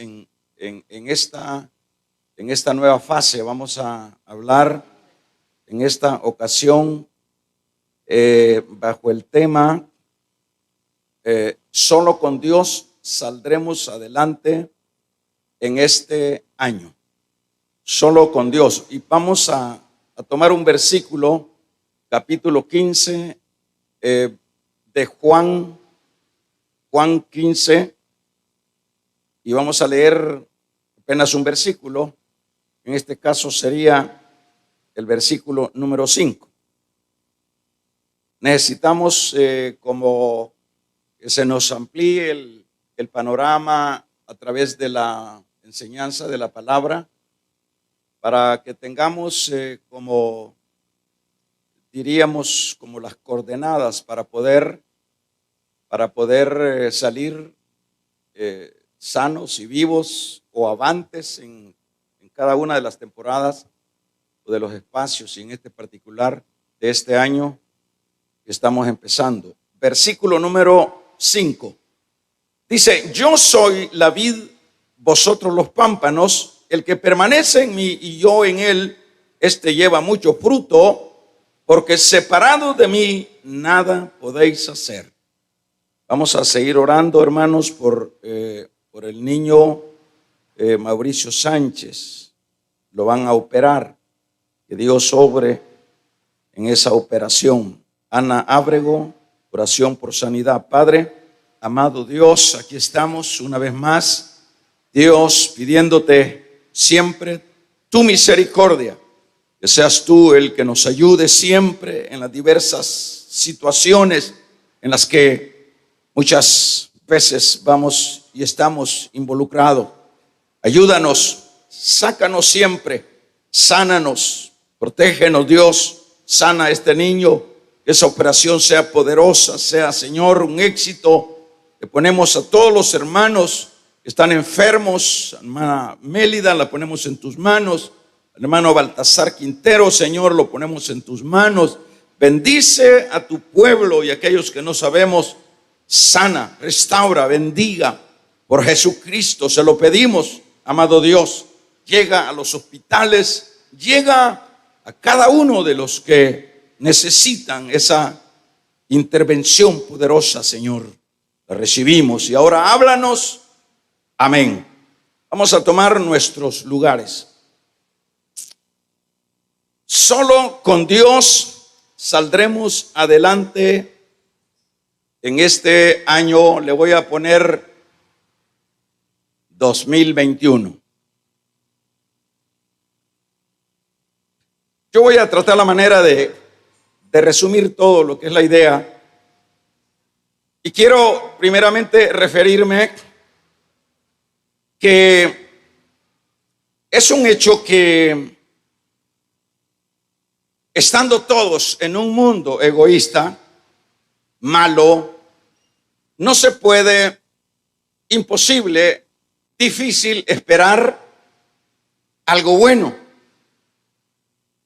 en esta nueva fase. Vamos a hablar en esta ocasión bajo el tema solo con Dios saldremos adelante en este año. Solo con Dios. Y vamos a tomar un versículo, capítulo 15 de Juan 15, y vamos a leer apenas un versículo. En este caso sería el versículo número 5. Necesitamos como que se nos amplíe el panorama a través de la enseñanza de la palabra, para que tengamos como diríamos como las coordenadas para poder salir sanos y vivos o avantes en cada una de las temporadas o de los espacios, y en este particular de este año que estamos empezando. Versículo número 5. Dice: yo soy la vid, vosotros los pámpanos. El que permanece en mí y yo en él, este lleva mucho fruto, porque separado de mí nada podéis hacer. Vamos a seguir orando, hermanos, por el niño Mauricio Sánchez. Lo van a operar. Que Dios obre en esa operación. Ana Ábrego, oración por sanidad. Padre, amado Dios, aquí estamos una vez más, Dios, pidiéndote siempre tu misericordia, que seas tú el que nos ayude siempre en las diversas situaciones en las que muchas veces vamos y estamos involucrados. Ayúdanos, sácanos siempre, sánanos, protégenos, Dios, sana a este niño, que esa operación sea poderosa, sea, Señor, un éxito. Le ponemos a todos los hermanos que están enfermos, hermana Mélida, la ponemos en tus manos, al hermano Baltasar Quintero, Señor, lo ponemos en tus manos. Bendice a tu pueblo y a aquellos que no sabemos, sana, restaura, bendiga, por Jesucristo se lo pedimos, amado Dios. Llega a los hospitales, llega a cada uno de los que necesitan esa intervención poderosa, Señor. La recibimos y ahora háblanos. Amén. Vamos a tomar nuestros lugares. Solo con Dios saldremos adelante en este año. Le voy a poner 2021. Yo voy a tratar la manera de resumir todo lo que es la idea. Y quiero primeramente referirme que es un hecho que, estando todos en un mundo egoísta, malo, no se puede, imposible, difícil esperar algo bueno.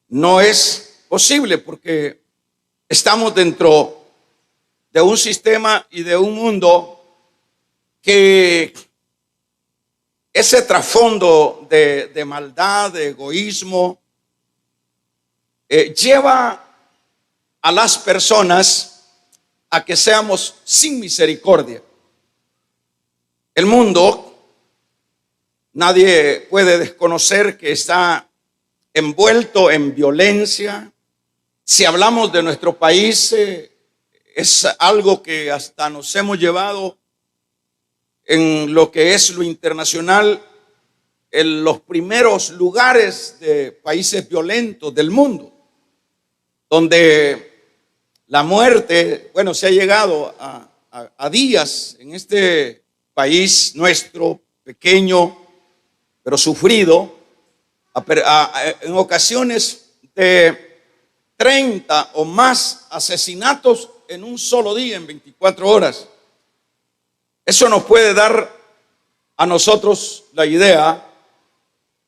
No es posible porque estamos dentro de un sistema y de un mundo que ese trasfondo de maldad, de egoísmo, lleva a las personas a que seamos sin misericordia. El mundo, nadie puede desconocer que está envuelto en violencia. Si hablamos de nuestro país, es algo que hasta nos hemos llevado en lo que es lo internacional, en los primeros lugares de países violentos del mundo, donde la muerte, se ha llegado a días en este país nuestro, pequeño, pero sufrido, en ocasiones de 30 o más asesinatos en un solo día, en 24 horas. Eso nos puede dar a nosotros la idea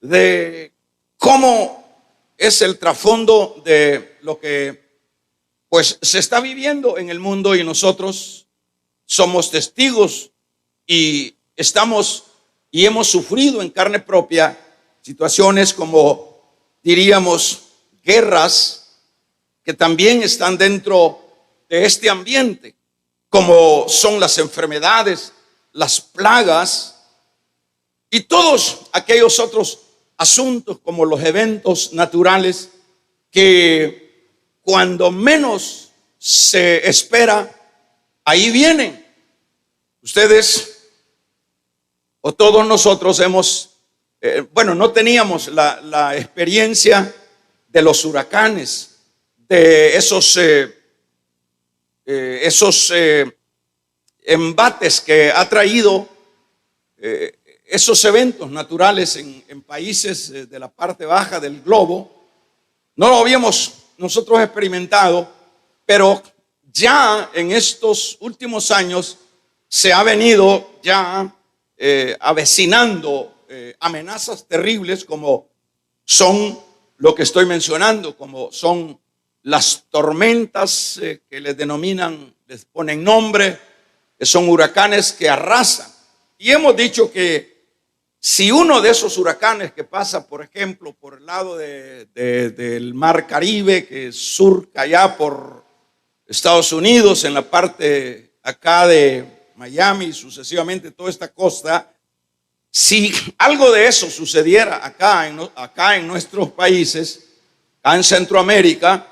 de cómo es el trasfondo de lo que se está viviendo en el mundo, y nosotros somos testigos y estamos y hemos sufrido en carne propia situaciones como, diríamos, guerras que también están dentro de este ambiente, como son las enfermedades, las plagas y todos aquellos otros asuntos como los eventos naturales que cuando menos se espera, ahí vienen. Ustedes o todos nosotros hemos, no teníamos la experiencia de los huracanes, de esos embates que ha traído esos eventos naturales en países de la parte baja del globo. No lo habíamos nosotros experimentado, pero ya en estos últimos años se ha venido ya avecinando amenazas terribles como son lo que estoy mencionando, como son las tormentas que les denominan, les ponen nombre, que son huracanes que arrasan. Y hemos dicho que si uno de esos huracanes que pasa, por ejemplo, por el lado del mar Caribe, que surca ya por Estados Unidos, en la parte acá de Miami y sucesivamente toda esta costa, si algo de eso sucediera acá en nuestros países, acá en Centroamérica,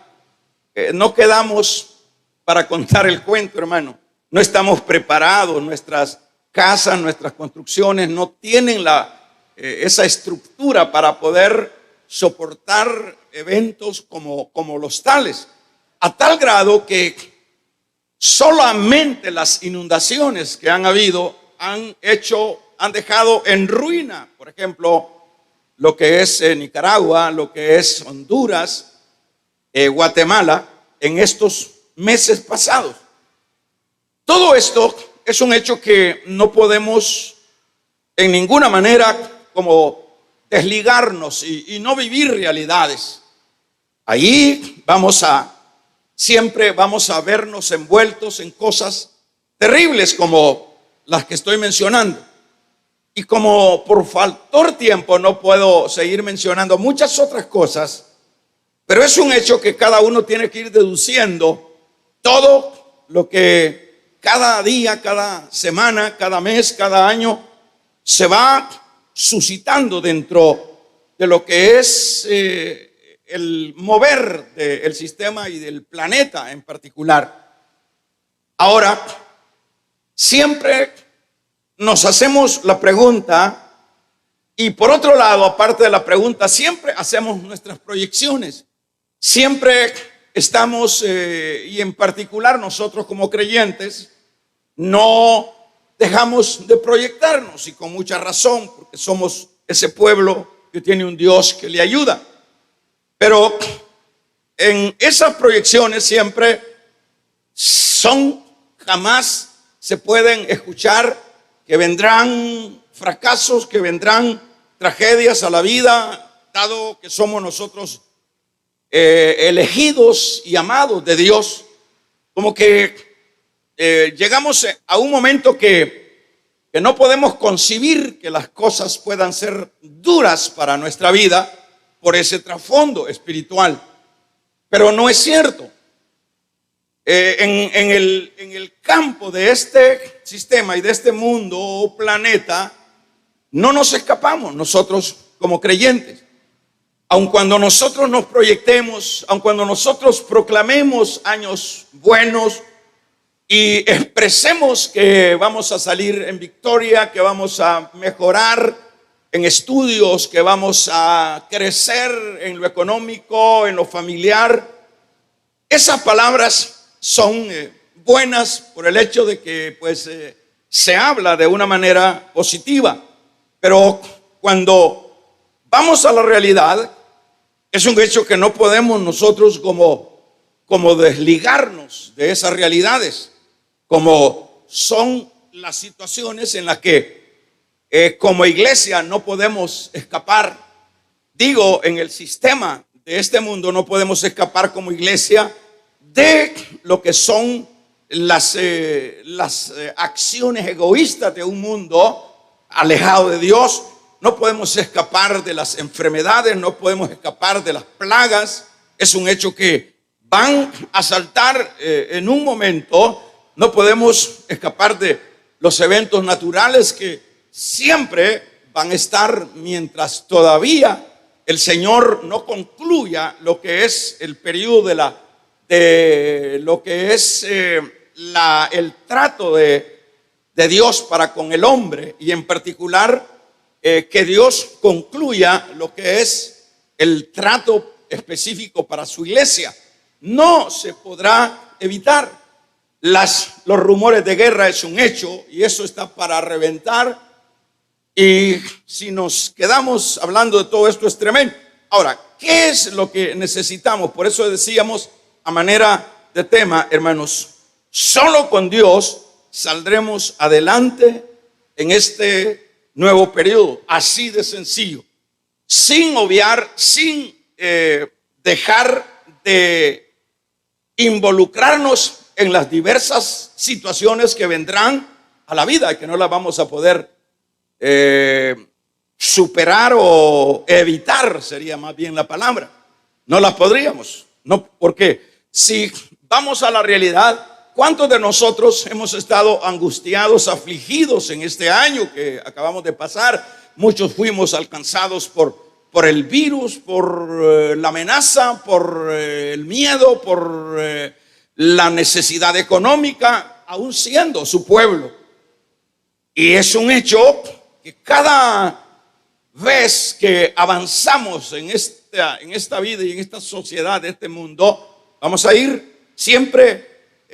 no quedamos para contar el cuento, hermano. No estamos preparados, nuestras casas, nuestras construcciones no tienen esa estructura para poder soportar eventos como los tales, a tal grado que solamente las inundaciones que han habido han dejado en ruina, por ejemplo, lo que es Nicaragua, lo que es Honduras, Guatemala, en estos meses pasados. Todo esto es un hecho que no podemos en ninguna manera como desligarnos y no vivir realidades. Ahí siempre vamos a vernos envueltos en cosas terribles como las que estoy mencionando. Y como por faltar tiempo no puedo seguir mencionando muchas otras cosas, pero es un hecho que cada uno tiene que ir deduciendo todo lo que cada día, cada semana, cada mes, cada año se va suscitando dentro de lo que es el mover del sistema y del planeta en particular. Ahora, siempre nos hacemos la pregunta, y por otro lado, aparte de la pregunta, siempre hacemos nuestras proyecciones. Siempre estamos, y en particular nosotros como creyentes, no dejamos de proyectarnos, y con mucha razón, porque somos ese pueblo que tiene un Dios que le ayuda. Pero en esas proyecciones siempre jamás se pueden escuchar que vendrán fracasos, que vendrán tragedias a la vida, dado que somos nosotros elegidos y amados de Dios. Como que llegamos a un momento que no podemos concebir que las cosas puedan ser duras para nuestra vida por ese trasfondo espiritual. Pero no es cierto. En el campo de este sistema y de este mundo o planeta, no nos escapamos nosotros como creyentes. Aun cuando nosotros nos proyectemos, aun cuando nosotros proclamemos años buenos y expresemos que vamos a salir en victoria, que vamos a mejorar en estudios, que vamos a crecer en lo económico, en lo familiar, esas palabras son buenas por el hecho de que se habla de una manera positiva, pero cuando vamos a la realidad, es un hecho que no podemos nosotros como desligarnos de esas realidades, como son las situaciones en las que como iglesia no podemos escapar. Digo, en el sistema de este mundo no podemos escapar como iglesia de lo que son las acciones egoístas de un mundo alejado de Dios. No podemos escapar de las enfermedades, no podemos escapar de las plagas. Es un hecho que van a saltar en un momento. No podemos escapar de los eventos naturales que siempre van a estar mientras todavía el Señor no concluya lo que es el periodo de lo que es el trato de Dios para con el hombre, y en particular que Dios concluya lo que es el trato específico para su iglesia. No se podrá evitar. Los rumores de guerra es un hecho, y eso está para reventar. Y si nos quedamos hablando de todo esto, es tremendo. Ahora, ¿qué es lo que necesitamos? Por eso decíamos, a manera de tema, hermanos, solo con Dios saldremos adelante en este nuevo periodo. Así de sencillo. Sin obviar, sin dejar de involucrarnos en las diversas situaciones que vendrán a la vida y que no las vamos a poder superar o evitar, sería más bien la palabra. No las podríamos, no, porque si vamos a la realidad, ¿cuántos de nosotros hemos estado angustiados, afligidos en este año que acabamos de pasar? Muchos fuimos alcanzados por el virus, por la amenaza, por el miedo, por la necesidad económica, aún siendo su pueblo. Y es un hecho que cada vez que avanzamos en esta vida y en esta sociedad, de este mundo, vamos a ir siempre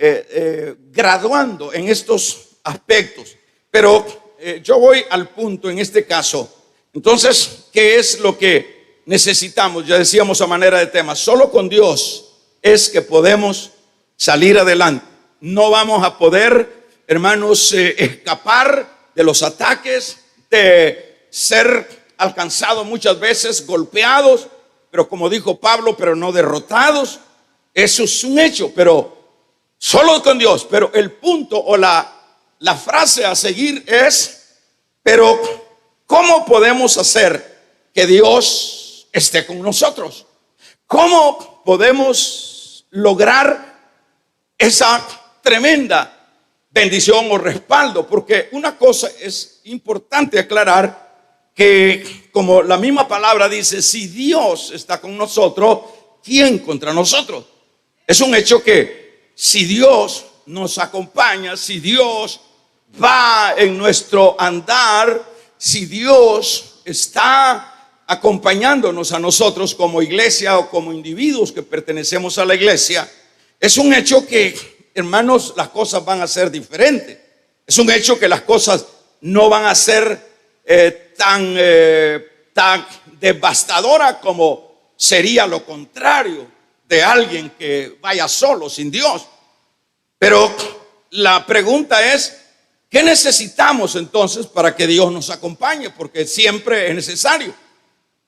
graduando en estos aspectos. Pero yo voy al punto en este caso. Entonces, ¿qué es lo que necesitamos? Ya decíamos a manera de tema, solo con Dios es que podemos salir adelante. No vamos a poder, hermanos, escapar de los ataques, de ser alcanzados muchas veces, golpeados, pero como dijo Pablo, pero no derrotados. Eso es un hecho, pero solo con Dios. Pero el punto o la frase a seguir es, pero ¿cómo podemos hacer que Dios esté con nosotros? ¿Cómo podemos lograr esa tremenda bendición o respaldo? Porque una cosa es importante aclarar, que como la misma palabra dice, si Dios está con nosotros, ¿quién contra nosotros? Es un hecho que si Dios nos acompaña, si Dios va en nuestro andar, si Dios está acompañándonos a nosotros como iglesia o como individuos que pertenecemos a la iglesia, es un hecho que, hermanos, las cosas van a ser diferentes. Es un hecho que las cosas no van a ser tan devastadora como sería lo contrario de alguien que vaya solo, sin Dios. Pero la pregunta es, ¿qué necesitamos entonces para que Dios nos acompañe? Porque siempre es necesario.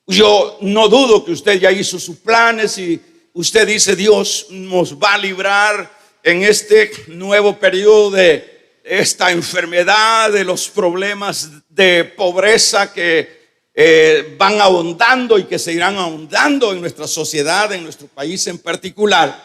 Yo no dudo que usted ya hizo sus planes y usted dice, Dios nos va a librar en este nuevo periodo de esta enfermedad, de los problemas de pobreza que van ahondando y que se irán ahondando en nuestra sociedad, en nuestro país en particular.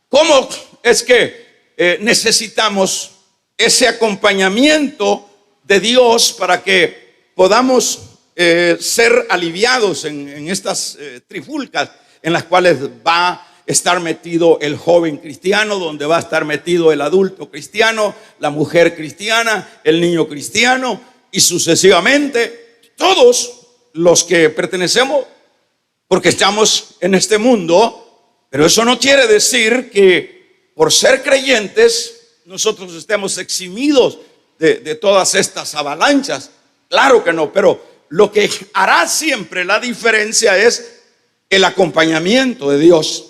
¿Cómo es que necesitamos ese acompañamiento de Dios para que podamos ser aliviados en estas trifulcas en las cuales va a estar metido el joven cristiano, donde va a estar metido el adulto cristiano, la mujer cristiana, el niño cristiano y sucesivamente todos los que pertenecemos, porque estamos en este mundo? Pero eso no quiere decir que por ser creyentes nosotros estemos eximidos de todas estas avalanchas. Claro que no, pero lo que hará siempre la diferencia es el acompañamiento de Dios.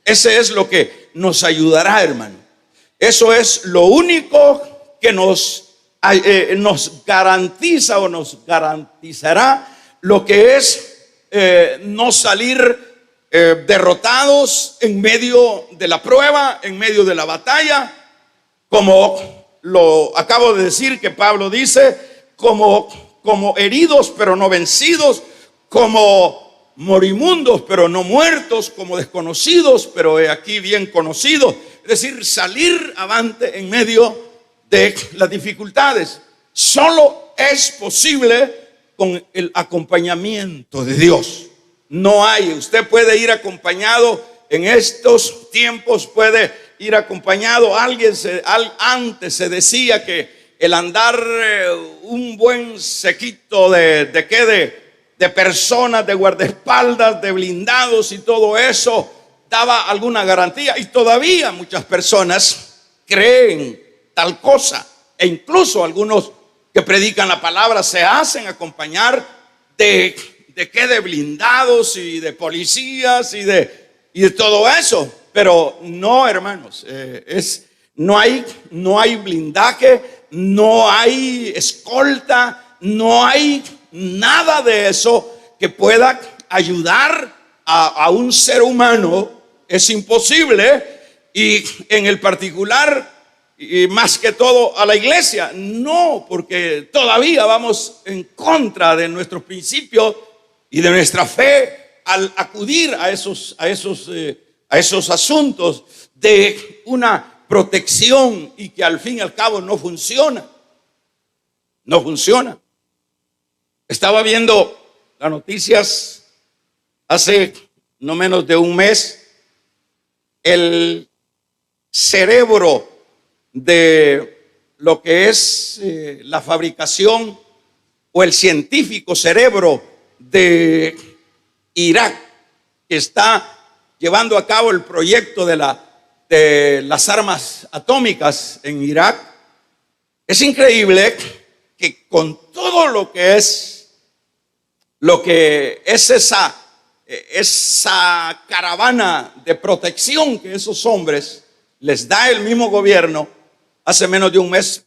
Ese es lo que nos ayudará, hermano. Eso es lo único que nos garantiza o nos garantizará lo que es no salir derrotados en medio de la prueba, en medio de la batalla, como lo acabo de decir que Pablo dice, como como heridos pero no vencidos, como morimundos pero no muertos, como desconocidos pero he aquí bien conocidos. Es decir, salir avante en medio de las dificultades. Solo es posible con el acompañamiento de Dios. No hay, usted puede ir acompañado en estos tiempos, puede ir acompañado. Antes se decía que el andar un buen sequito de personas, de guardaespaldas, de blindados y todo eso daba alguna garantía, y todavía muchas personas creen tal cosa, e incluso algunos que predican la palabra se hacen acompañar de blindados y de policías y de todo eso. Pero no, hermanos, no hay blindaje, no hay escolta, no hay nada de eso que pueda ayudar a un ser humano. Es imposible. Y en el particular, y más que todo a la iglesia, no, porque todavía vamos en contra de nuestros principios y de nuestra fe al acudir a esos asuntos de una protección, y que al fin y al cabo no funciona. Estaba viendo las noticias hace no menos de un mes. El cerebro de lo que es la fabricación, o el científico cerebro de Irak, que está llevando a cabo el proyecto de las armas atómicas en Irak. Es increíble que con todo lo que es esa caravana de protección que esos hombres les da el mismo gobierno, hace menos de un mes,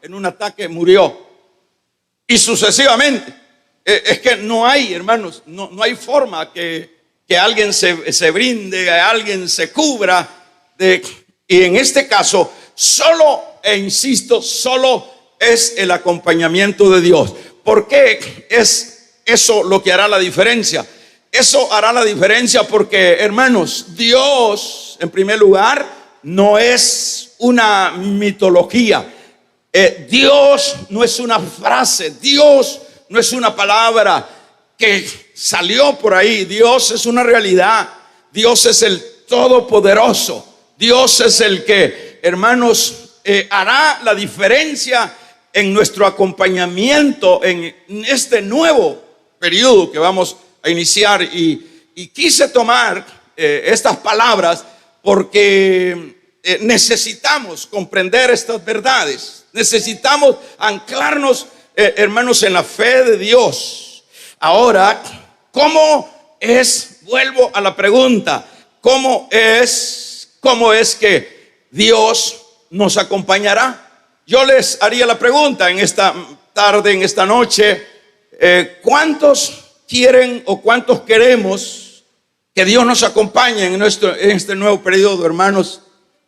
en un ataque murió. Y sucesivamente. Es que no hay, hermanos, no hay forma que alguien se brinde, a alguien se cubra. Y en este caso, solo es el acompañamiento de Dios. ¿Por qué es eso lo que hará la diferencia? Eso hará la diferencia porque, hermanos, Dios, en primer lugar, no es una mitología. Dios no es una frase. Dios no es una palabra que salió por ahí. Dios es una realidad. Dios es el Todopoderoso. Dios es el que, hermanos, hará la diferencia en nuestro acompañamiento en este nuevo periodo que vamos a iniciar. Y quise tomar estas palabras porque necesitamos comprender estas verdades. Necesitamos anclarnos, hermanos, en la fe de Dios. Ahora, ¿cómo es? Vuelvo a la pregunta. ¿Cómo es que Dios nos acompañará? Yo les haría la pregunta en esta tarde, en esta noche. ¿Cuántos quieren o cuántos queremos que Dios nos acompañe en este nuevo periodo, hermanos?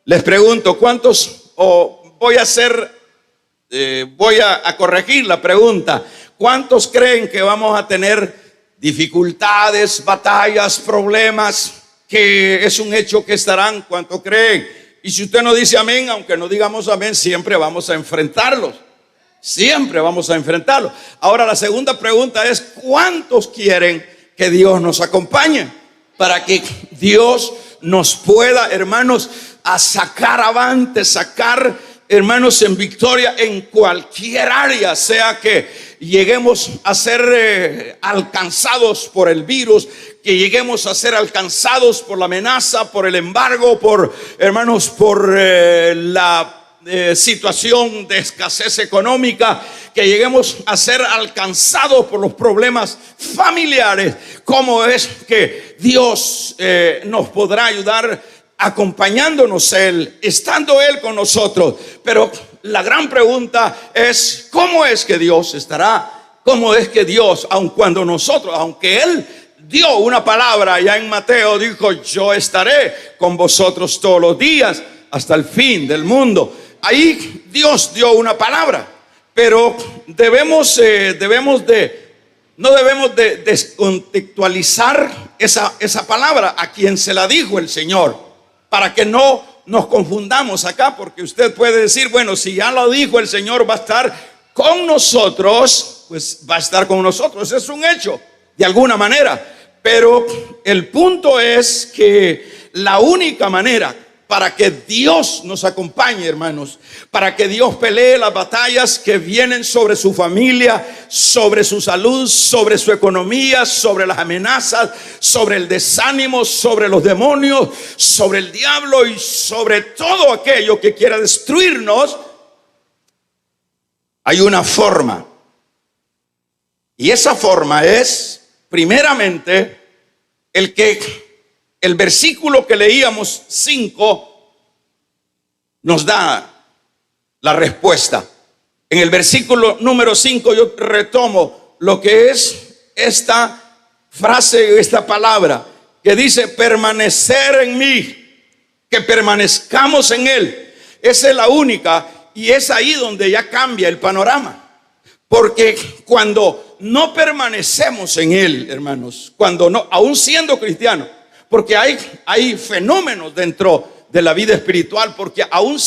Les pregunto, ¿cuántos? Voy a corregir la pregunta. ¿Cuántos creen que vamos a tener dificultades, batallas, problemas? Que es un hecho que estarán. ¿Cuánto creen? Y si usted no dice amén, aunque no digamos amén, siempre vamos a enfrentarlos. Siempre vamos a enfrentarlos. Ahora la segunda pregunta es: ¿cuántos quieren que Dios nos acompañe? Para que Dios nos pueda, hermanos, a sacar avante, hermanos, en victoria en cualquier área, sea que lleguemos a ser alcanzados por el virus, que lleguemos a ser alcanzados por la amenaza, por el embargo, por la situación de escasez económica, que lleguemos a ser alcanzados por los problemas familiares. ¿Cómo es que Dios nos podrá ayudar? Acompañándonos Él, estando Él con nosotros. Pero la gran pregunta es: ¿cómo es que Dios estará? ¿Cómo es que Dios, aunque Él dio una palabra ya en Mateo, dijo: yo estaré con vosotros todos los días hasta el fin del mundo? Ahí Dios dio una palabra, Pero no debemos de descontextualizar esa palabra a quien se la dijo el Señor, para que no nos confundamos acá, porque usted puede decir, bueno, si ya lo dijo el Señor, va a estar con nosotros, pues va a estar con nosotros. Es un hecho, de alguna manera. Pero el punto es que la única manera para que Dios nos acompañe, hermanos, para que Dios pelee las batallas que vienen sobre su familia, sobre su salud, sobre su economía, sobre las amenazas, sobre el desánimo, sobre los demonios, sobre el diablo y sobre todo aquello que quiera destruirnos, hay una forma. Y esa forma es, primeramente, el versículo que leíamos 5 nos da la respuesta. En el versículo número 5 yo retomo lo que es esta frase, esta palabra que dice permanecer en mí, que permanezcamos en Él. Esa es la única, y es ahí donde ya cambia el panorama. Porque cuando no permanecemos en Él, hermanos, cuando no, aún siendo cristianos, porque hay fenómenos dentro de la vida espiritual, porque aún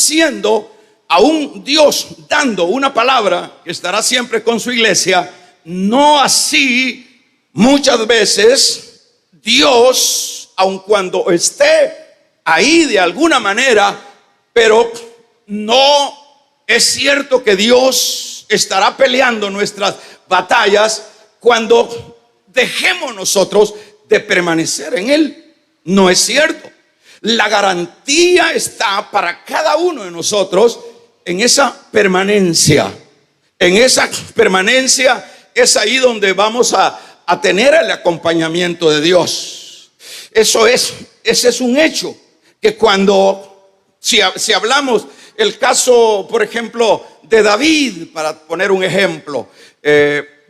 Dios dando una palabra que estará siempre con su iglesia, no así muchas veces Dios, aun cuando esté ahí de alguna manera, pero no es cierto que Dios estará peleando nuestras batallas cuando dejemos nosotros de permanecer en Él. No es cierto. La garantía está para cada uno de nosotros en esa permanencia. En esa permanencia es ahí donde vamos a tener el acompañamiento de Dios. Ese es un hecho. Que cuando, si hablamos el caso, por ejemplo, de David, para poner un ejemplo,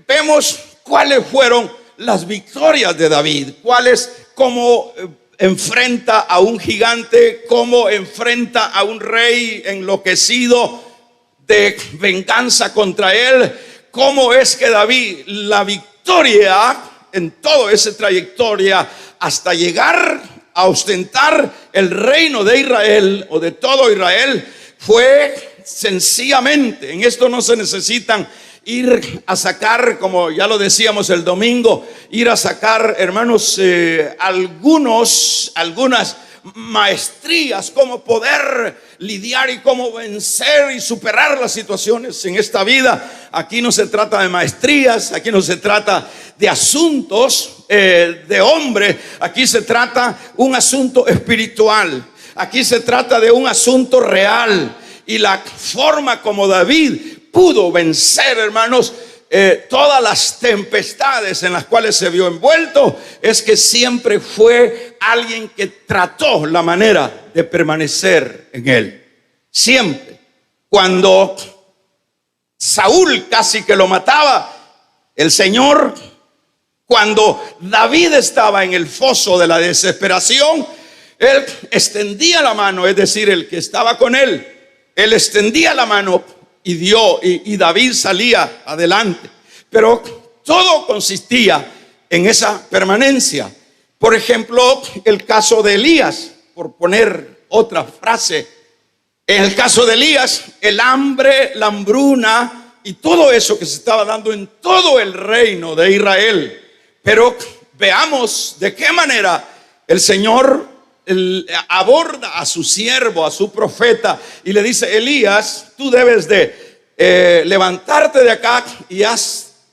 vemos cuáles fueron las victorias de David, cómo enfrenta a un gigante, cómo enfrenta a un rey enloquecido de venganza contra él, cómo es que David, la victoria en toda esa trayectoria hasta llegar a ostentar el reino de Israel o de todo Israel, fue sencillamente, en esto no se necesitan ir a sacar, como ya lo decíamos el domingo, ir a sacar, hermanos, algunas maestrías, cómo poder lidiar y cómo vencer y superar las situaciones en esta vida. Aquí no se trata de maestrías, aquí no se trata de asuntos de hombre, aquí se trata un asunto espiritual, aquí se trata de un asunto real. Y la forma como David pudo vencer, hermanos, todas las tempestades en las cuales se vio envuelto, es que siempre fue alguien que trató la manera de permanecer en Él. Siempre. Cuando Saúl casi que lo mataba, el Señor, cuando David estaba en el foso de la desesperación, Él extendía la mano, es decir, el que estaba con Él extendía la mano y David salía adelante. Pero todo consistía en esa permanencia. Por ejemplo, el caso de Elías, por poner otra frase. En el caso de Elías, el hambre, la hambruna y todo eso que se estaba dando en todo el reino de Israel. Pero veamos de qué manera el Señor aborda a su siervo, a su profeta, y le dice: Elías, tú debes de levantarte de acá y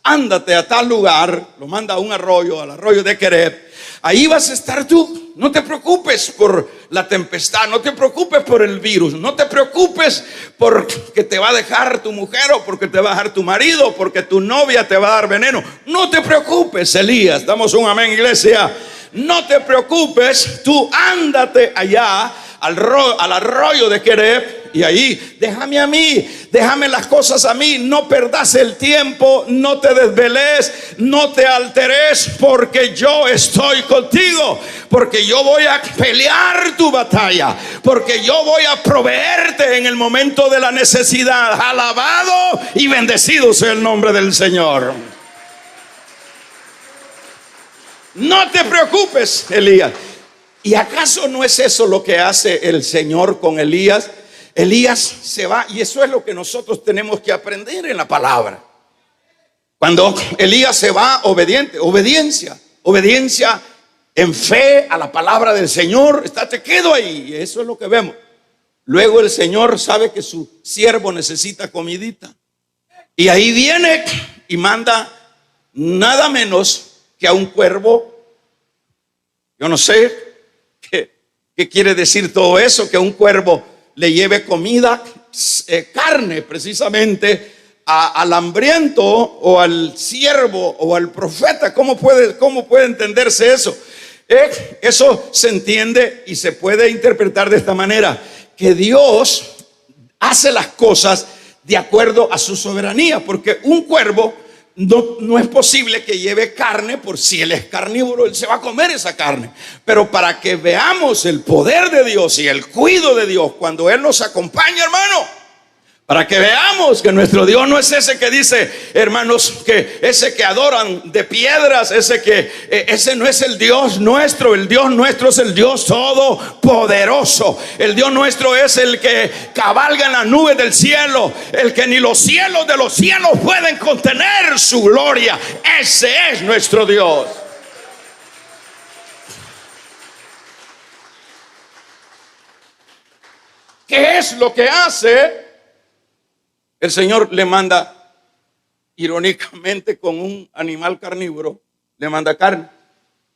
ándate a tal lugar. Lo manda a un arroyo, al arroyo de Quereb. Ahí vas a estar tú. No te preocupes por la tempestad, no te preocupes por el virus, no te preocupes porque te va a dejar tu mujer, o porque te va a dejar tu marido, o porque tu novia te va a dar veneno. No te preocupes, Elías. Damos un amén, iglesia. No te preocupes, tú ándate allá al arroyo de Quereb. Y ahí, déjame a mí, déjame las cosas a mí. No perdas el tiempo, no te desveles, no te alteres, porque yo estoy contigo, porque yo voy a pelear tu batalla, porque yo voy a proveerte en el momento de la necesidad. Alabado y bendecido sea el nombre del Señor. No te preocupes, Elías. ¿Y acaso no es eso lo que hace el Señor con Elías? Elías se va, y eso es lo que nosotros tenemos que aprender en la palabra. Cuando Elías se va, obediencia en fe a la palabra del Señor. Te quedo ahí, eso es lo que vemos. Luego el Señor sabe que su siervo necesita comidita, y ahí viene y manda nada menos que a un cuervo. Yo no sé qué quiere decir todo eso, que un cuervo le lleve comida, carne precisamente al hambriento o al siervo o al profeta. ¿Cómo puede entenderse eso? Eso se entiende y se puede interpretar de esta manera: que Dios hace las cosas de acuerdo a su soberanía, porque un cuervo no es posible que lleve carne, por si él es carnívoro, él se va a comer esa carne. Pero para que veamos el poder de Dios y el cuidado de Dios cuando Él nos acompaña, hermano, para que veamos que nuestro Dios no es ese que dice, hermanos, que ese que adoran de piedras, ese no es el Dios nuestro. El Dios nuestro es el Dios todopoderoso. El Dios nuestro es el que cabalga en las nubes del cielo, el que ni los cielos de los cielos pueden contener su gloria. Ese es nuestro Dios. ¿Qué es lo que hace? El Señor le manda, irónicamente, con un animal carnívoro, le manda carne.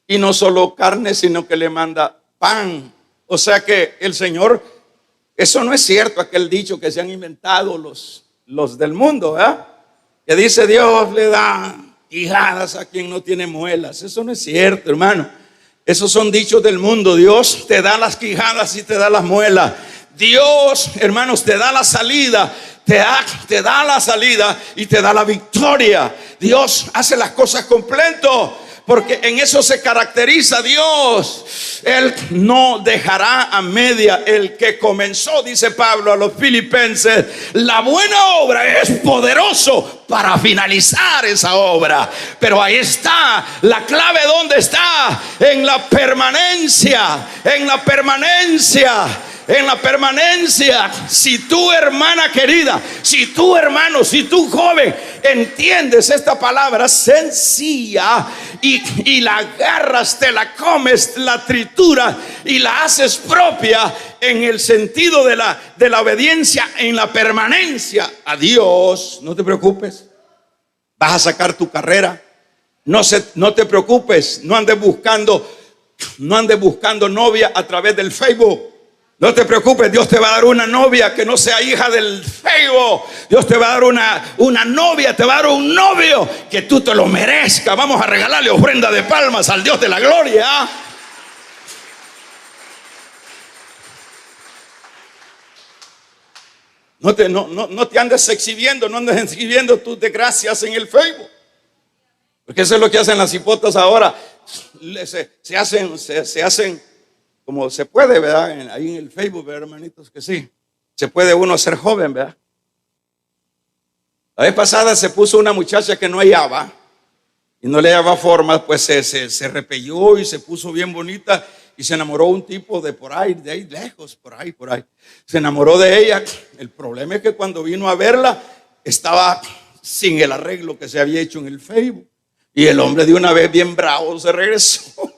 Y no solo carne, sino que le manda pan. O sea que el Señor, eso no es cierto, aquel dicho que se han inventado los del mundo, ¿verdad? Que dice, Dios le da quijadas a quien no tiene muelas. Eso no es cierto, hermano. Esos son dichos del mundo. Dios te da las quijadas y te da las muelas. Dios, hermanos, te da la salida. Te da la salida y te da la victoria. Dios hace las cosas completo, porque en eso se caracteriza Dios. Él no dejará a media el que comenzó, dice Pablo a los filipenses, la buena obra. Es poderoso para finalizar esa obra. Pero ahí está la clave. ¿Dónde está? En la permanencia. En la permanencia. En la permanencia. Si tú, hermana querida, si tú, hermano, si tú, joven, entiendes esta palabra sencilla y la agarras, te la comes, la trituras y la haces propia en el sentido de la obediencia, en la permanencia a Dios, no te preocupes, vas a sacar tu carrera. No te preocupes, no andes buscando novia a través del Facebook. No te preocupes, Dios te va a dar una novia que no sea hija del Facebook. Dios te va a dar una novia, te va a dar un novio que tú te lo merezcas. Vamos a regalarle ofrenda de palmas al Dios de la gloria. No te andes exhibiendo, no andes exhibiendo tus desgracias en el Facebook. Porque eso es lo que hacen las hipotas ahora. Se hacen como se puede, ¿verdad? Ahí en el Facebook, ¿verdad, hermanitos? Que sí, se puede uno ser joven, ¿verdad? La vez pasada se puso una muchacha que no hallaba y no le hallaba formas, pues se repelló y se puso bien bonita y se enamoró un tipo de ahí lejos, por ahí. Se enamoró de ella. El problema es que cuando vino a verla estaba sin el arreglo que se había hecho en el Facebook, y el hombre de una vez bien bravo se regresó.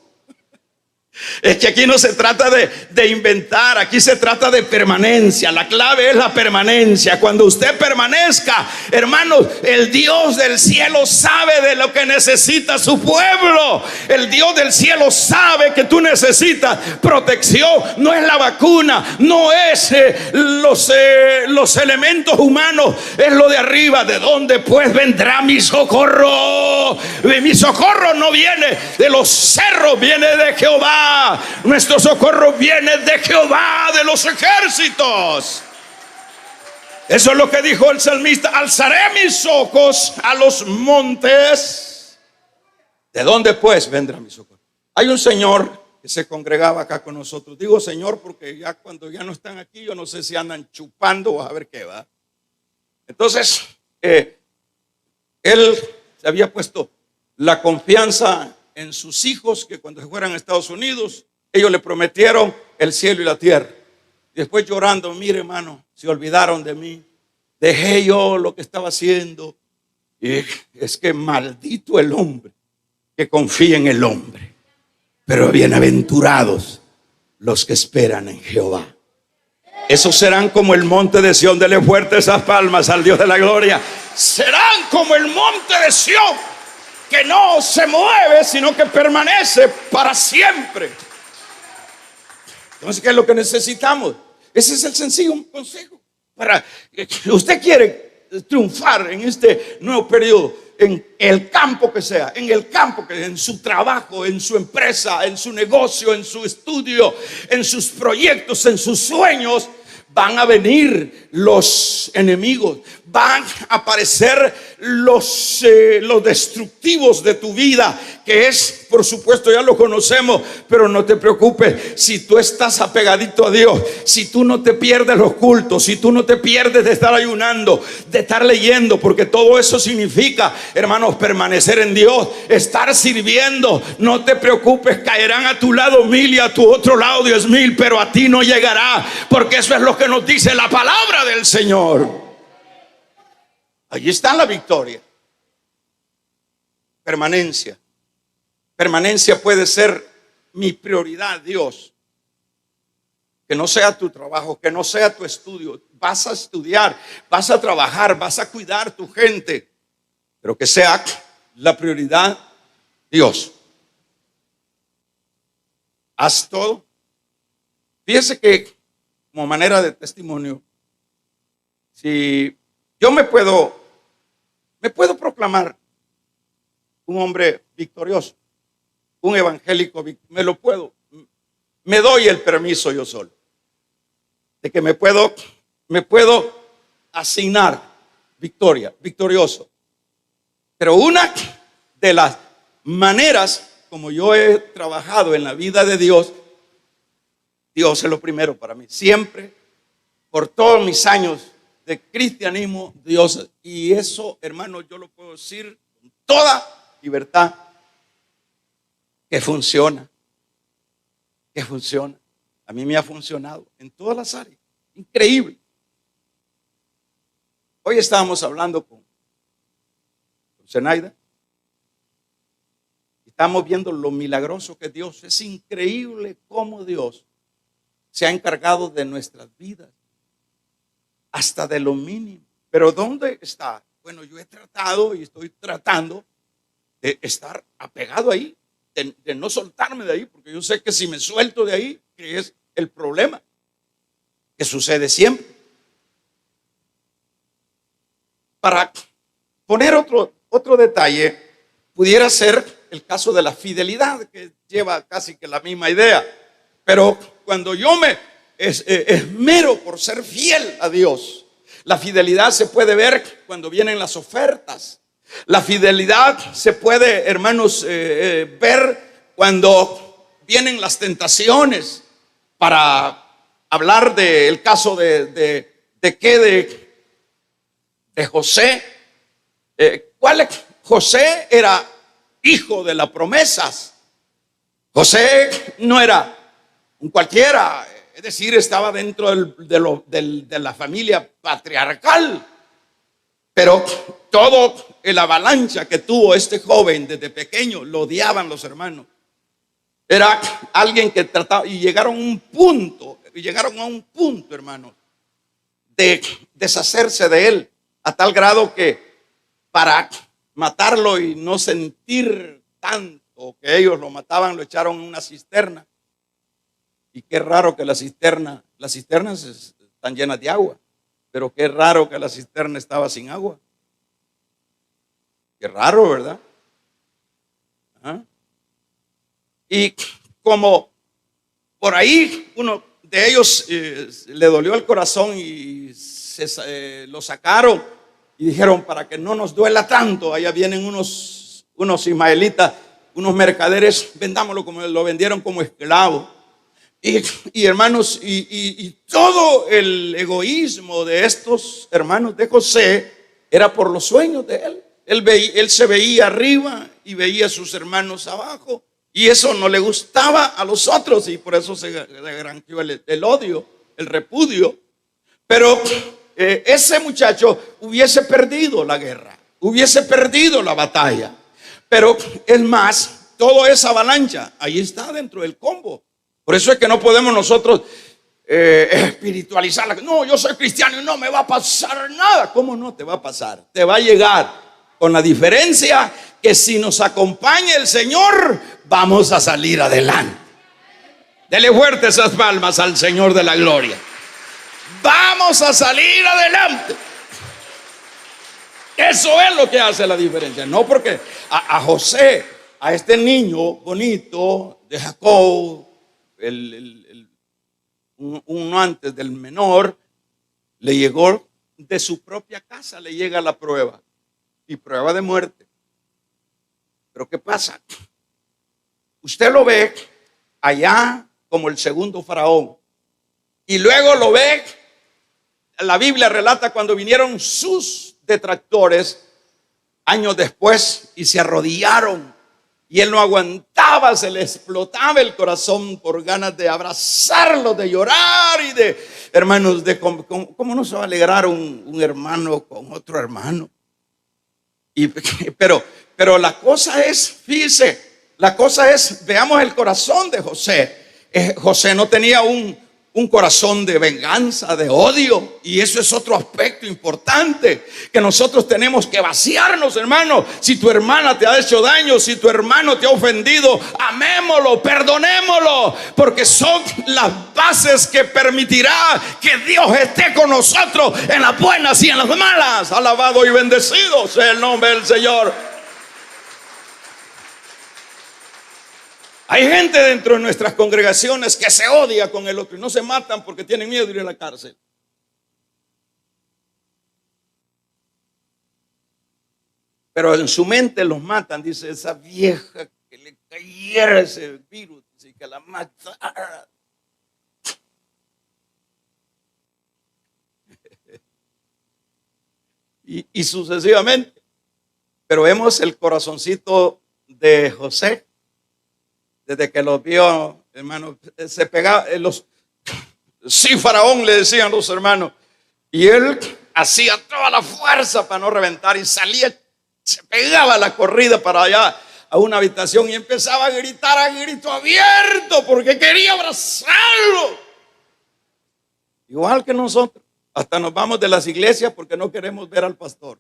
Es que aquí no se trata de inventar, aquí se trata de permanencia. La clave es la permanencia. Cuando usted permanezca, hermanos, el Dios del cielo sabe de lo que necesita su pueblo. El Dios del cielo sabe que tú necesitas protección. No es la vacuna, no es los elementos humanos, es lo de arriba. ¿De dónde pues vendrá mi socorro? Mi socorro no viene de los cerros, viene de Jehová, Jehová. Nuestro socorro viene de Jehová de los ejércitos. Eso es lo que dijo el salmista: alzaré mis ojos a los montes. ¿De dónde pues vendrá mi socorro? Hay un señor que se congregaba acá con nosotros. Digo señor porque ya cuando ya no están aquí, yo no sé si andan chupando o a ver qué va. Entonces, él se había puesto la confianza en sus hijos, que cuando se fueran a Estados Unidos, ellos le prometieron el cielo y la tierra. Después llorando: mire hermano, se olvidaron de mí, dejé yo lo que estaba haciendo. Y es que maldito el hombre que confía en el hombre, pero bienaventurados los que esperan en Jehová. Esos serán como el monte de Sión. Dele fuerte esas palmas al Dios de la gloria. Serán como el monte de Sión, que no se mueve, sino que permanece para siempre. Entonces, ¿qué es lo que necesitamos? Ese es el sencillo consejo. Para usted quiere triunfar en este nuevo periodo, en el campo que sea, en el campo que, en su trabajo, en su empresa, en su negocio, en su estudio, en sus proyectos, en sus sueños. Van a venir los enemigos, van a aparecer los destructivos de tu vida, que es, por supuesto, ya lo conocemos, pero no te preocupes. Si tú estás apegadito a Dios, si tú no te pierdes los cultos, si tú no te pierdes de estar ayunando, de estar leyendo, porque todo eso significa, hermanos, permanecer en Dios, estar sirviendo. No te preocupes, caerán a tu lado 1000 y a tu otro lado 10,000, pero a ti no llegará, porque eso es lo que nos dice la palabra del Señor. Allí está la victoria. Permanencia. Permanencia puede ser mi prioridad, Dios. Que no sea tu trabajo, que no sea tu estudio. Vas a estudiar, vas a trabajar, vas a cuidar tu gente, pero que sea la prioridad Dios. Haz todo. Fíjese que, como manera de testimonio, si yo me puedo proclamar un hombre victorioso, un evangélico, me doy el permiso yo solo, de que me puedo asignar victorioso. Pero una de las maneras como yo he trabajado en la vida de Dios, Dios es lo primero para mí. Siempre, por todos mis años de cristianismo, Dios. Y eso, hermano, yo lo puedo decir con toda libertad, que funciona. Que funciona. A mí me ha funcionado en todas las áreas. Increíble. Hoy estábamos hablando con Zenaida. Estamos viendo lo milagroso que Dios. Es increíble cómo Dios se ha encargado de nuestras vidas, hasta de lo mínimo. Pero ¿dónde está? Bueno, yo he tratado y estoy tratando de estar apegado ahí, de no soltarme de ahí, porque yo sé que si me suelto de ahí, que es el problema que sucede siempre. Para poner otro detalle, pudiera ser el caso de la fidelidad, que lleva casi que la misma idea. Pero cuando yo me esmero por ser fiel a Dios, la fidelidad se puede ver cuando vienen las ofertas. La fidelidad se puede, hermanos, ver cuando vienen las tentaciones. Para hablar del caso de José. José era hijo de las promesas. José no era un cualquiera, es decir, estaba dentro de la familia patriarcal. Pero todo el avalancha que tuvo este joven desde pequeño, lo odiaban los hermanos. Era alguien que trataba, y llegaron a un punto, hermanos, de deshacerse de él, a tal grado que para matarlo y no sentir tanto que ellos lo mataban, lo echaron en una cisterna. Y qué raro que las cisternas están llenas de agua, pero qué raro que la cisterna estaba sin agua. Qué raro, ¿verdad? ¿Ah? Y como por ahí uno de ellos le dolió el corazón y lo sacaron y dijeron, para que no nos duela tanto, allá vienen unos ismaelitas, unos mercaderes, vendámoslo como lo vendieron como esclavo. Y hermanos, y todo el egoísmo de estos hermanos de José era por los sueños de él. Él se veía arriba y veía a sus hermanos abajo, y eso no le gustaba a los otros, y por eso se granjeó el odio, el repudio. Pero ese muchacho hubiese perdido la guerra, hubiese perdido la batalla. Pero es más, toda esa avalancha ahí está dentro del combo. Por eso es que no podemos nosotros espiritualizarla. No, yo soy cristiano y no me va a pasar nada. ¿Cómo no te va a pasar? Te va a llegar, con la diferencia que si nos acompaña el Señor, vamos a salir adelante. Dele fuerte esas palmas al Señor de la gloria. Vamos a salir adelante. Eso es lo que hace la diferencia. No porque a José, a este niño bonito de Jacob, uno antes del menor, le llegó de su propia casa, le llega la prueba, y prueba de muerte. Pero ¿qué pasa? Usted lo ve allá como el segundo faraón, y luego lo ve, la Biblia relata cuando vinieron sus detractores años después y se arrodillaron, y él no aguantaba, se le explotaba el corazón por ganas de abrazarlo, de llorar y de, hermanos, de cómo no se va a alegrar un hermano con otro hermano. Pero la cosa es, fíjese, la cosa es, veamos el corazón de José. José no tenía un corazón de venganza, de odio, y eso es otro aspecto importante que nosotros tenemos que vaciarnos, hermano. Si tu hermana te ha hecho daño, si tu hermano te ha ofendido, amémoslo, perdonémoslo, porque son las bases que permitirá que Dios esté con nosotros en las buenas y en las malas. Alabado y bendecido sea el nombre del Señor. Hay gente dentro de nuestras congregaciones que se odia con el otro y no se matan porque tienen miedo de ir a la cárcel. Pero en su mente los matan, dice, esa vieja que le cayera ese virus y que la matara. Y sucesivamente. Pero vemos el corazoncito de José. Desde que los vio, hermano, se pegaba, sí, faraón, le decían los hermanos, y él hacía toda la fuerza para no reventar y salía, se pegaba la corrida para allá a una habitación y empezaba a gritar a grito abierto porque quería abrazarlo. Igual que nosotros, hasta nos vamos de las iglesias porque no queremos ver al pastor.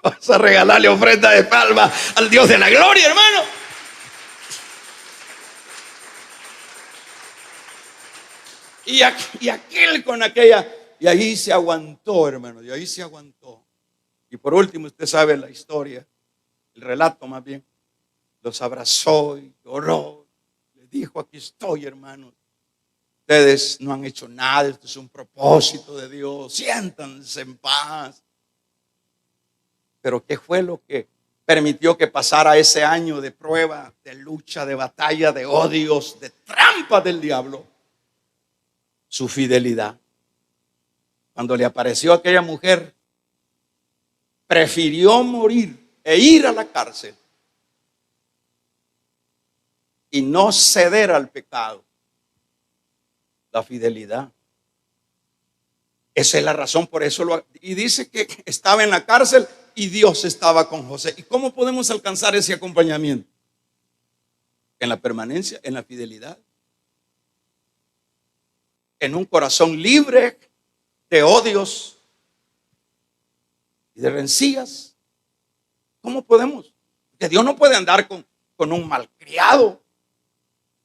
Vamos a regalarle ofrenda de palma al Dios de la gloria, hermano. Y aquel con aquella, y ahí se aguantó, hermano, y ahí se aguantó. Y por último, usted sabe la historia, el relato más bien, los abrazó y lloró, le dijo, aquí estoy, hermano. Ustedes no han hecho nada, esto es un propósito de Dios, siéntanse en paz. Pero ¿qué fue lo que permitió que pasara ese año de prueba, de lucha, de batalla, de odios, de trampas del diablo? Su fidelidad. Cuando le apareció aquella mujer, prefirió morir e ir a la cárcel y no ceder al pecado. La fidelidad. Esa es la razón, por eso y dice que estaba en la cárcel y Dios estaba con José. ¿Y cómo podemos alcanzar ese acompañamiento? En la permanencia, en la fidelidad. En un corazón libre de odios y de rencillas. ¿Cómo podemos? Porque Dios no puede andar con un malcriado.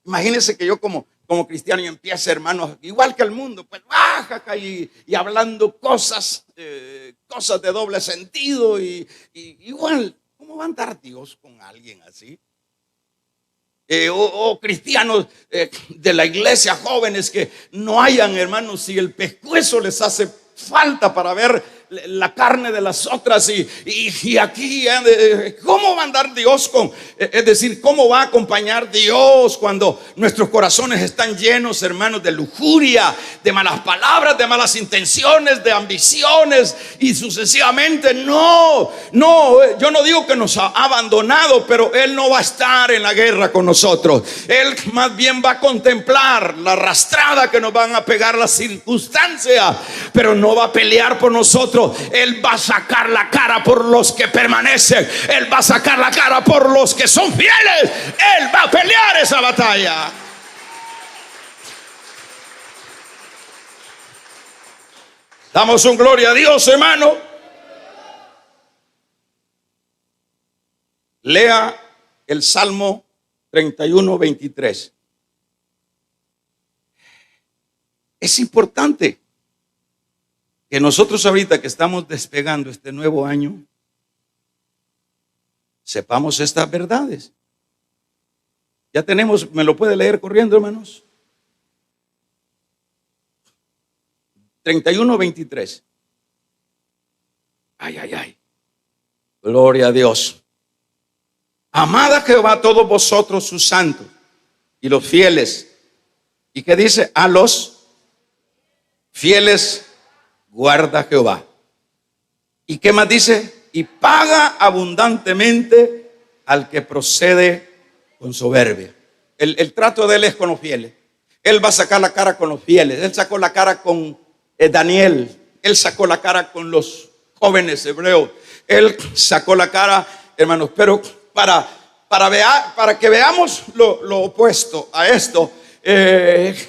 Imagínense que yo como cristiano y empiece, hermanos, igual que el mundo, pues baja acá y hablando cosas de doble sentido y igual, ¿cómo va a andar Dios con alguien así? cristianos de la iglesia, jóvenes que no hayan, hermanos, si el pescuezo les hace falta para ver la carne de las otras, y aquí, ¿cómo va a andar Dios con? Es decir, ¿cómo va a acompañar Dios cuando nuestros corazones están llenos, hermanos, de lujuria, de malas palabras, de malas intenciones, de ambiciones y sucesivamente? No, yo no digo que nos ha abandonado, pero Él no va a estar en la guerra con nosotros. Él más bien va a contemplar la arrastrada que nos van a pegar las circunstancias, pero no va a pelear por nosotros. Él va a sacar la cara por los que permanecen. Él va a sacar la cara por los que son fieles. Él va a pelear esa batalla. Damos un gloria a Dios, hermano. Lea el Salmo 31:23. Es importante que nosotros ahorita que estamos despegando este nuevo año, sepamos estas verdades. Ya tenemos, ¿me lo puede leer corriendo, hermanos? 31:23. Ay. Gloria a Dios. Amad a Jehová todos vosotros sus santos y los fieles. ¿Y qué dice? A los fieles guarda Jehová. ¿Y qué más dice? Y paga abundantemente al que procede con soberbia. El trato de Él es con los fieles. Él va a sacar la cara con los fieles. Él sacó la cara con Daniel. Él sacó la cara con los jóvenes hebreos. Él sacó la cara, hermanos. Pero para que veamos lo opuesto a esto,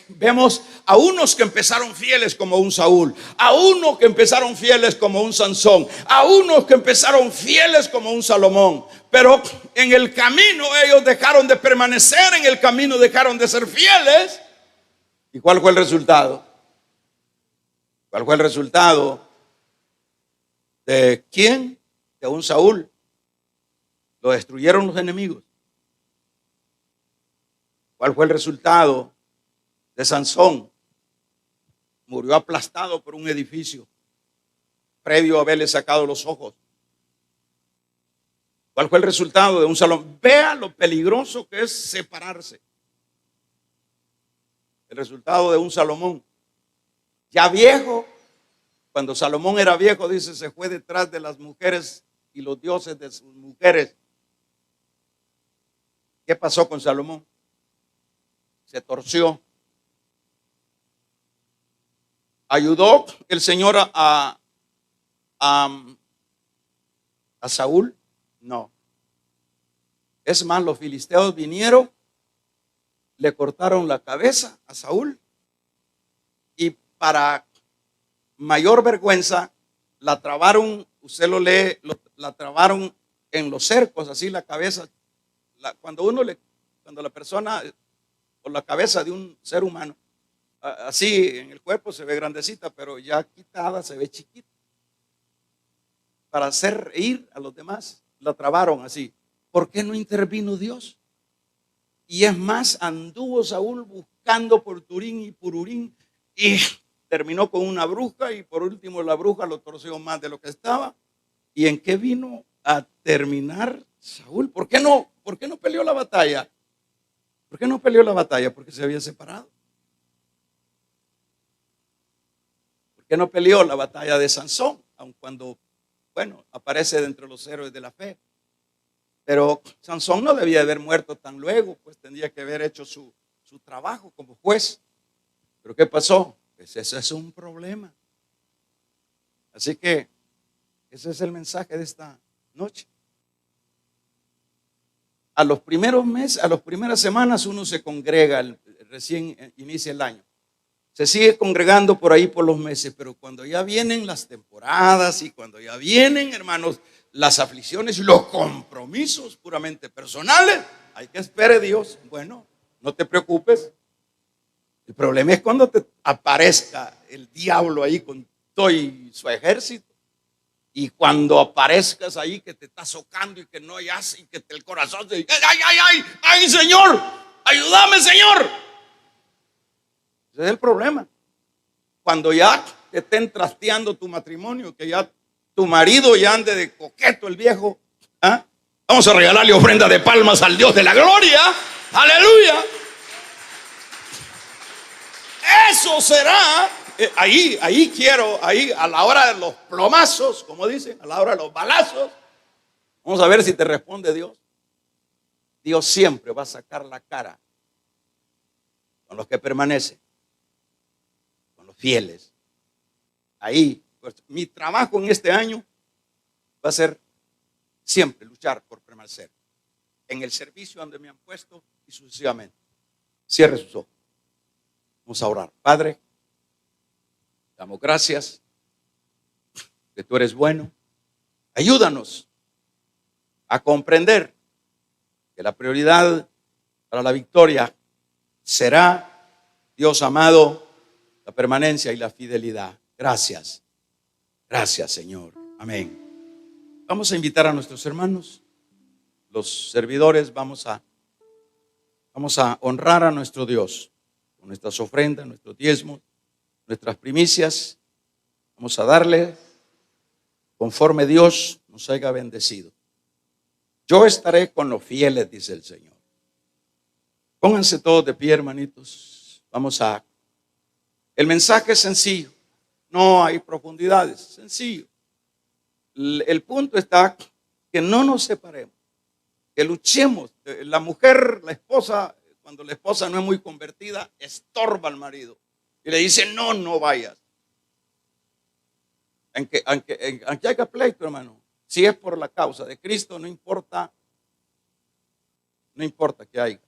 vemos a unos que empezaron fieles como un Saúl, a unos que empezaron fieles como un Sansón, a unos que empezaron fieles como un Salomón, pero en el camino ellos dejaron de permanecer, en el camino dejaron de ser fieles. ¿Y cuál fue el resultado? ¿Cuál fue el resultado de quién? De un Saúl. Lo destruyeron los enemigos. ¿Cuál fue el resultado de Sansón? Murió aplastado por un edificio previo a haberle sacado los ojos. ¿Cuál fue el resultado de un Salomón? Vea lo peligroso que es separarse. El resultado de un Salomón ya viejo. Cuando Salomón era viejo, dice, se fue detrás de las mujeres y los dioses de sus mujeres. ¿Qué pasó con Salomón? Se torció. ¿Ayudó el Señor a Saúl? No. Es más, los filisteos vinieron, le cortaron la cabeza a Saúl y para mayor vergüenza la trabaron, usted lo lee, la trabaron en los cercos, así la cabeza. Cuando la persona o la cabeza de un ser humano, así en el cuerpo se ve grandecita, pero ya quitada se ve chiquita. Para hacer reír a los demás, la trabaron así. ¿Por qué no intervino Dios? Y es más, anduvo Saúl buscando por Turín y Pururín y terminó con una bruja, y por último la bruja lo torció más de lo que estaba. ¿Y en qué vino a terminar Saúl? ¿Por qué no peleó la batalla? ¿Por qué no peleó la batalla? Porque se había separado. ¿Por qué no peleó la batalla de Sansón? Aun cuando, aparece dentro de los héroes de la fe. Pero Sansón no debía haber muerto tan luego, pues tendría que haber hecho su trabajo como juez. ¿Pero qué pasó? Pues ese es un problema. Así que ese es el mensaje de esta noche. A los primeros meses, a las primeras semanas uno se congrega, recién inicia el año. Se sigue congregando por ahí por los meses, pero cuando ya vienen las temporadas y cuando ya vienen, hermanos, las aflicciones y los compromisos puramente personales, hay que esperar a Dios. Bueno, no te preocupes. El problema es cuando te aparezca el diablo ahí con todo y su ejército. Y cuando aparezcas ahí que te está socando y que no hayas y que el corazón te dice, ay, ay, ay, ay, Señor, ayúdame, Señor. Ese es el problema. Cuando ya te estén trasteando tu matrimonio, que ya tu marido ya ande de coqueto el viejo, ¿ah? Vamos a regalarle ofrenda de palmas al Dios de la gloria. Aleluya. Eso será, ahí quiero, ahí a la hora de los plomazos, como dicen, a la hora de los balazos, vamos a ver si te responde Dios. Dios siempre va a sacar la cara con los que permanecen, con los fieles. Ahí, pues, mi trabajo en este año va a ser siempre luchar por permanecer en el servicio donde me han puesto y sucesivamente. Cierre sus ojos. Vamos a orar. Padre, damos gracias que tú eres bueno. Ayúdanos a comprender que la prioridad para la victoria será, Dios amado, la permanencia y la fidelidad. Gracias. Gracias, Señor. Amén. Vamos a invitar a nuestros hermanos, los servidores, vamos a honrar a nuestro Dios con nuestras ofrendas, nuestros diezmos, nuestras primicias. Vamos a darle conforme Dios nos haya bendecido. Yo estaré con los fieles, dice el Señor. Pónganse todos de pie, hermanitos. El mensaje es sencillo, no hay profundidades, sencillo. El punto está que no nos separemos, que luchemos. La mujer, la esposa, cuando la esposa no es muy convertida, estorba al marido y le dice, no vayas. Aunque haya pleito, hermano, si es por la causa de Cristo, no importa que haya.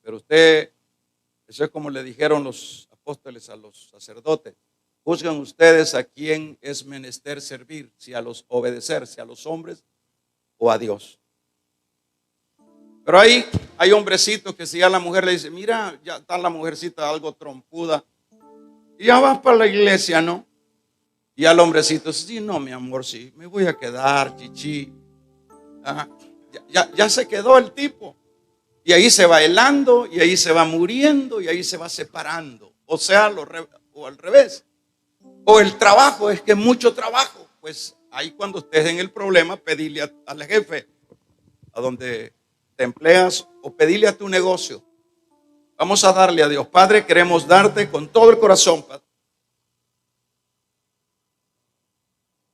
Pero usted, eso es como le dijeron los apóstoles a los sacerdotes, juzgan ustedes a quién es menester servir, si a los obedecer, si a los hombres o a Dios. Pero ahí hay hombrecitos que si a la mujer le dice, mira, ya está la mujercita algo trompuda, y ya vas para la iglesia, ¿no? Y al hombrecito, sí, no, mi amor, sí, me voy a quedar, chichi. Ya se quedó el tipo. Y ahí se va helando, y ahí se va muriendo, y ahí se va separando. O sea, o al revés. O el trabajo, es que es mucho trabajo. Pues ahí cuando estés en el problema, pedirle al jefe a donde te empleas o pedirle a tu negocio. Vamos a darle a Dios. Padre, queremos darte con todo el corazón, Padre.